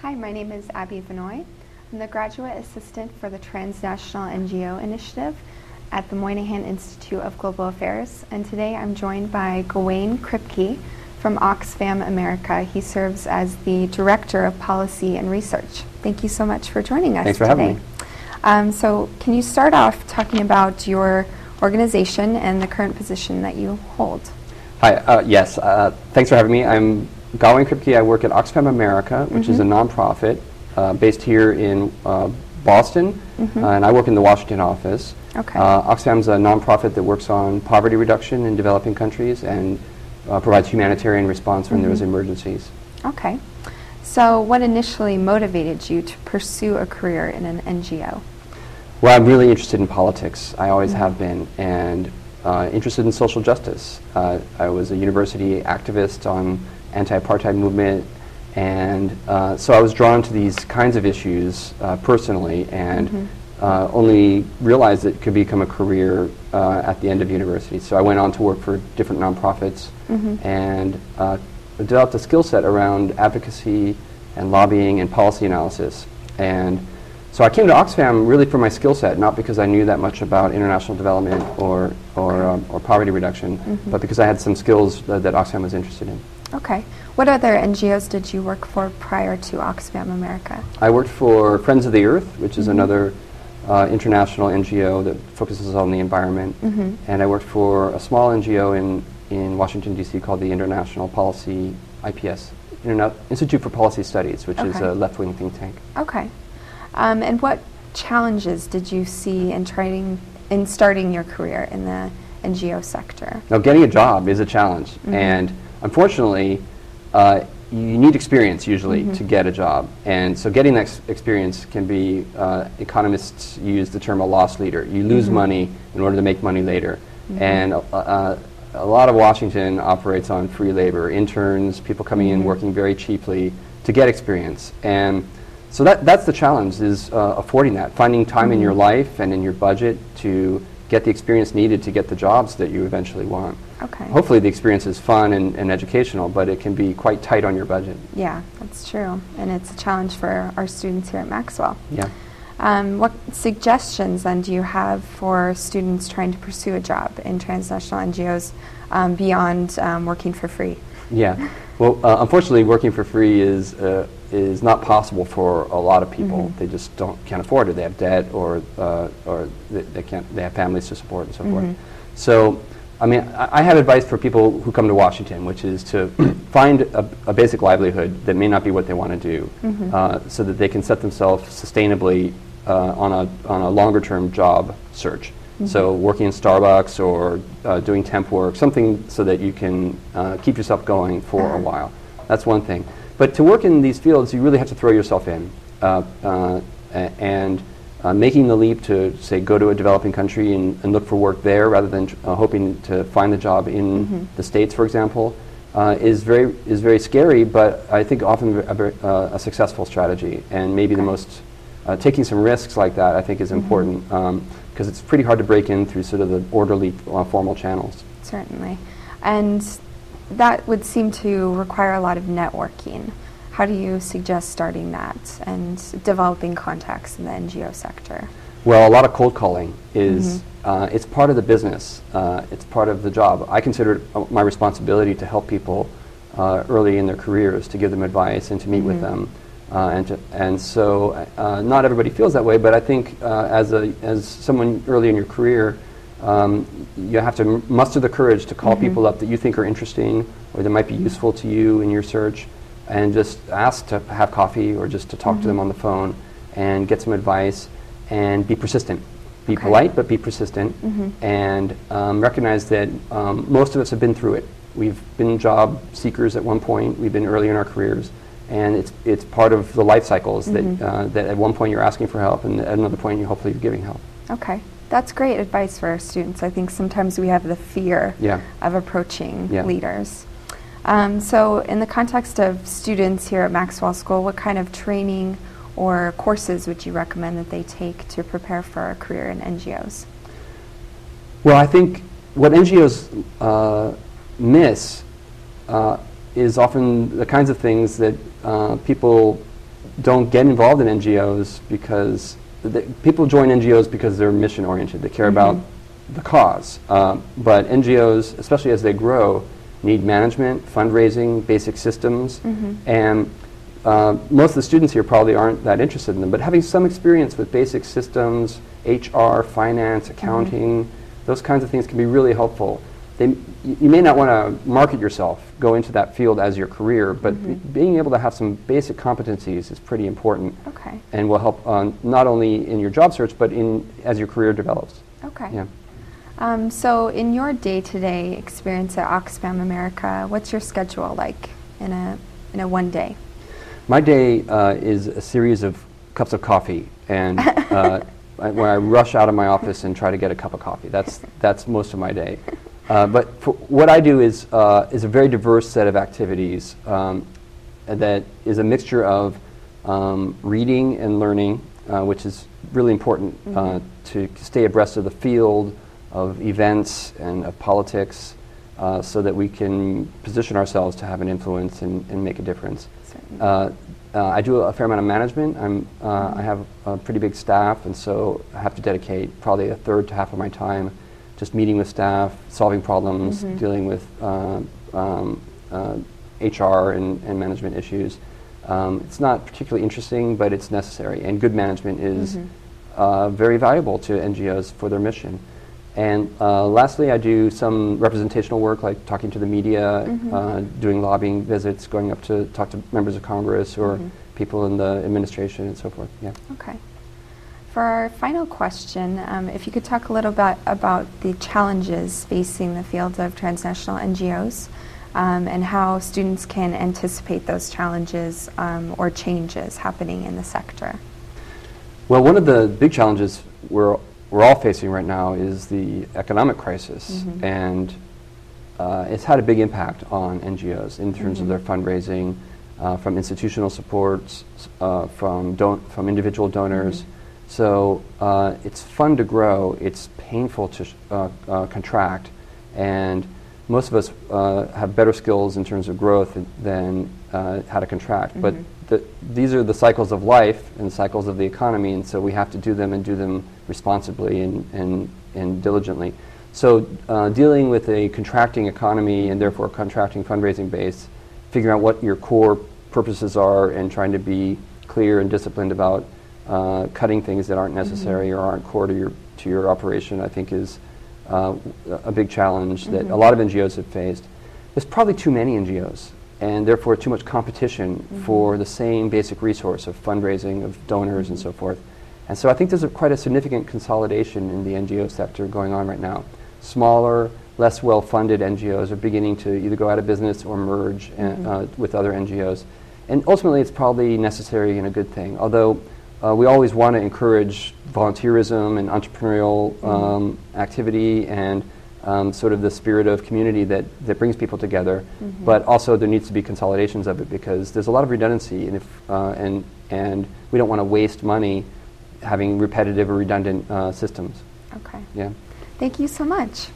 Hi, my name is Abby Vinoy. I'm the Graduate Assistant for the Transnational NGO Initiative at the Moynihan Institute of Global Affairs, and today I'm joined by Gawain Kripke from Oxfam America. He serves as the Director of Policy and Research. Thank you so much for joining us today. Thanks for having me. So can you start off talking about your organization and the current position that you hold? Hi, yes, thanks for having me. I'm Gawain Kripke. I work at Oxfam America, which is a nonprofit based here in Boston, and I work in the Washington office. Okay. Oxfam's a nonprofit that works on poverty reduction in developing countries and provides humanitarian response when there's emergencies. Okay. So what initially motivated you to pursue a career in an NGO? Well, I'm really interested in politics. I always have been, and interested in social justice. I was a university activist on anti-apartheid movement, and so I was drawn to these kinds of issues personally, and only realized it could become a career at the end of university. So I went on to work for different nonprofits and developed a skill set around advocacy and lobbying and policy analysis. And so I came to Oxfam really for my skill set, not because I knew that much about international development or poverty reduction, but because I had some skills that Oxfam was interested in. Okay. What other NGOs did you work for prior to Oxfam America? I worked for Friends of the Earth, which is another international NGO that focuses on the environment. And I worked for a small NGO in Washington, D.C. called the International Policy, IPS, Institute for Policy Studies, which is a left-wing think tank. Okay. And what challenges did you see in starting your career in the NGO sector? Now, getting a job is a challenge, and unfortunately, you need experience usually to get a job, and so getting that experience can be, economists use the term a loss leader. You lose money in order to make money later, and a lot of Washington operates on free labor, interns, people coming in working very cheaply to get experience, and so that's the challenge, is affording that, finding time in your life and in your budget to get the experience needed to get the jobs that you eventually want. Okay. Hopefully the experience is fun and educational, but it can be quite tight on your budget. Yeah, that's true. And it's a challenge for our students here at Maxwell. Yeah. What suggestions then do you have for students trying to pursue a job in transnational NGOs beyond working for free? Yeah. Well, unfortunately, working for free is not possible for a lot of people. They just can't afford it. They have debt, or they have families to support and so forth. So, I mean, I have advice for people who come to Washington, which is to find a basic livelihood that may not be what they want to do, so that they can set themselves sustainably on a longer-term job search. So working in Starbucks or doing temp work, something so that you can keep yourself going for a while. That's one thing. But to work in these fields, you really have to throw yourself in. And making the leap to, say, go to a developing country and look for work there rather than hoping to find the job in the States, for example, is very scary, but I think often a successful strategy. And maybe the most, taking some risks like that, I think, is important, because it's pretty hard to break in through sort of the orderly, formal channels. Certainly. And that would seem to require a lot of networking. How do you suggest starting that and developing contacts in the NGO sector? Well, a lot of cold calling is, it's part of the business. It's part of the job. I consider it my responsibility to help people early in their careers, to give them advice and to meet with them. And so not everybody feels that way, but I think as someone early in your career, you have to muster the courage to call people up that you think are interesting or that might be useful to you in your search, and just ask to have coffee or just to talk to them on the phone and get some advice, and be persistent. Be polite, but be persistent, and recognize that most of us have been through it. We've been job seekers at one point, we've been early in our careers, and it's part of the life cycles that at one point you're asking for help, and at another point you hopefully you're giving help. Okay. That's great advice for our students. I think sometimes we have the fear of approaching leaders. So in the context of students here at Maxwell School, what kind of training or courses would you recommend that they take to prepare for a career in NGOs? Well, I think what NGOs miss is often the kinds of things that people don't get involved in NGOs because people join NGOs because they're mission oriented. They care about the cause. But NGOs, especially as they grow, need management, fundraising, basic systems, and most of the students here probably aren't that interested in them. But having some experience with basic systems, HR, finance, accounting, those kinds of things can be really helpful. You may not want to market yourself, go into that field as your career, but being able to have some basic competencies is pretty important, and will help not only in your job search, but as your career develops. Okay. Yeah. So in your day-to-day experience at Oxfam America, what's your schedule like in a one day? My day is a series of cups of coffee, and where I rush out of my office and try to get a cup of coffee. That's most of my day. But what I do is a very diverse set of activities that is a mixture of reading and learning, which is really important to stay abreast of the field, of events, and of politics, so that we can position ourselves to have an influence and make a difference. I do a fair amount of management. I have a pretty big staff, and so I have to dedicate probably a third to half of my time just meeting with staff, solving problems, dealing with HR and management issues. It's not particularly interesting, but it's necessary, and good management is very valuable to NGOs for their mission. And lastly, I do some representational work, like talking to the media, doing lobbying visits, going up to talk to members of Congress or people in the administration and so forth. Yeah. Okay. For our final question, if you could talk a little bit about the challenges facing the field of transnational NGOs and how students can anticipate those challenges or changes happening in the sector. Well, one of the big challenges we're all facing right now is the economic crisis, and it's had a big impact on NGOs in terms of their fundraising, from institutional supports, from individual donors. So it's fun to grow, it's painful to contract, and most of us have better skills in terms of growth than how to contract. But these are the cycles of life and cycles of the economy, and so we have to do them and do them responsibly and diligently. So dealing with a contracting economy and therefore contracting fundraising base, figuring out what your core purposes are and trying to be clear and disciplined about cutting things that aren't necessary or aren't core to your operation, I think is a big challenge that a lot of NGOs have faced. There's probably too many NGOs, and therefore too much competition for the same basic resource of fundraising, of donors and so forth. And so I think there's quite a significant consolidation in the NGO sector going on right now. Smaller, less well-funded NGOs are beginning to either go out of business or merge with other NGOs. And ultimately it's probably necessary and a good thing, although we always want to encourage volunteerism and entrepreneurial activity and sort of the spirit of community that brings people together. But also there needs to be consolidations of it because there's a lot of redundancy, and and we don't want to waste money having repetitive or redundant systems. Okay. Yeah. Thank you so much.